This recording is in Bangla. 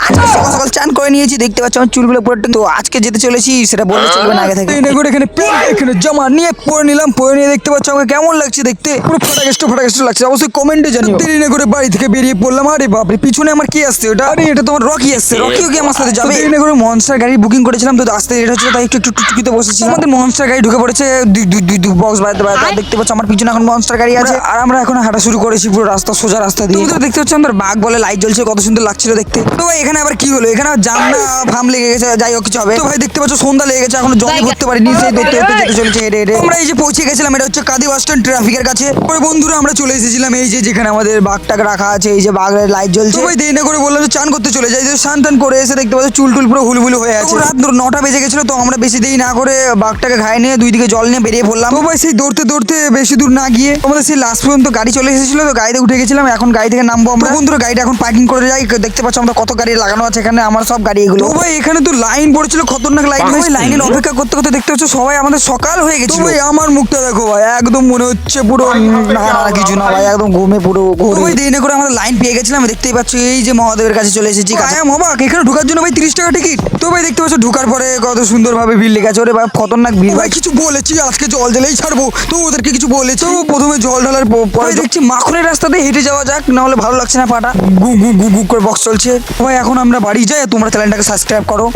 আজকে সকাল সকাল চান করে নিয়েছি, দেখতে পাচ্ছ আমার চুলগুলো পুরো। তো আজকে যেতে চলেছি সেটা বললে চলবে না আগে থেকে। এখানে জামা নিয়ে পরে নিলাম, পরে নিয়ে দেখতে পাচ্ছ আমাকে কেমন লাগছে দেখতে, পুরো ফাটাকেষ্ট লাগছে। অবশ্যই কমেন্টে জানিও। দেরি না করে বাড়ি থেকে বেরিয়ে পড়লাম। আরে বাপরে, পিছনে আমার কি আসছে ওটা? আরে এটা তোমার রকি আসছে। রকিও কি আমার সাথে যাবে? দেরি না করে মনস্টার গাড়ি বুকিং করেছিলাম, তো আসতে লেট হচ্ছিল, তাই একটু টুকটুকিতে বসেছিলাম। আমাদের মনস্টার গাড়ি ঢুকে পড়েছে, দুই বক্স বাড়াতে দেখতে পাচ্ছ আমার পিছনে এখন মনস্টার গাড়ি আছে, আর আমরা এখন হাঁটা শুরু করেছি পুরো রাস্তা, সোজা রাস্তা দিয়ে। তো দেখতে পাচ্ছ আমাদের বাঘ বলে লাইট জ্বলছে, কত সুন্দর লাগছিল দেখতে। তো ভাই এখানে আবার কি হলো? এখানে জামনা ফার্ম লেগে গেছে, যাই হোক কিছু হবে। তো ভাই দেখতে পাচ্ছ সন্ধ্যা লেগে গেছে, এখনো জলে ভরতে পারিনি, সেই দেখতে যেতে চলেছে হেঁটে হেঁটে। আমরা এই যে পৌঁছে গেছিলাম, এটা হচ্ছে কাদি বাস স্ট্যান্ড ট্রাফিকের কাছে। পরে বন্ধুরা আমরা চলে এসেছিলাম এই যে যেখানে আমাদের বাঘটাকে রাখা আছে, এই যে বাঘের লাইট জ্বলছে। ভাই দেরি না করে বললাম যে চান করতে চলে যাই। স্নান টান করে এসে দেখতে পাচ্ছ চুল টুল পুরো হুলহুলু হয়ে আছে। রাত 9টা বেজে গেছিল, তো আমরা বেশি দেরি না করে বাঘটাকে ঘায়ে নিয়ে দুই দিকে জল নিয়ে বেরিয়ে পড়লাম। তো ভাই সেই দৌড়তে দৌড়তে বেশি দূর না গিয়ে আমাদের সেই লাস্ট পর্যন্ত গাড়ি চলে এসেছিল, তো গাড়িতে উঠে গেছিলাম। এখন গাড়ি থেকে নামবো আমরা। বন্ধুরা গাড়িটা এখন পার্কিং করে যাই। দেখতে পাচ্ছ আমরা কত গাড়ি লাগানো আছে এখানে, আমার সব গাড়ি এগুলো। তো ভাই এখানে তো লাইন পড়েছিল, খতরনাক লাইন। ভাই লাইনের অপেক্ষা করতে করতে দেখতে পাচ্ছ সবাই আমাদের সকাল হয়ে গেছে। ভাই আমার মুখটা দেখো ভাই, একদম মনে হচ্ছে পুরো না কিছু না ভাই, একদম ঘুমে পুরো ঘুরে। ভাই দেরি না করে আমাদের লাইন পেয়ে গেছিলাম, দেখতেই পাচ্ছ এই যে মহাদেবের কাছে চলে এসেছি। অবাক, এখানে ঢোকার জন্য ভাই 30 টাকা টিকিট। তো ভাই দেখতে পাচ্ছ ঢোকার পরে কত সুন্দর ভাবে ভিড় লেগে আছে। ওরে ভাই খতরনাক ভিড়। ভাই কিছু বলেছি আজকে জল ঢেলেই ছাড়বো, তো ওদেরকে কিছু বলেছি। তো প্রথমে জল ঢালার পরে দেখছি মাখনের রাস্তাতে হেঁটে যাওয়া যাক, না হলে ভালো লাগছে না পাটা। গু গু গু গু করে বক্স চলছে। ভাই এখন আমরা বাড়ি যাই, তোমরা চ্যানেলটাকে সাবস্ক্রাইব করো।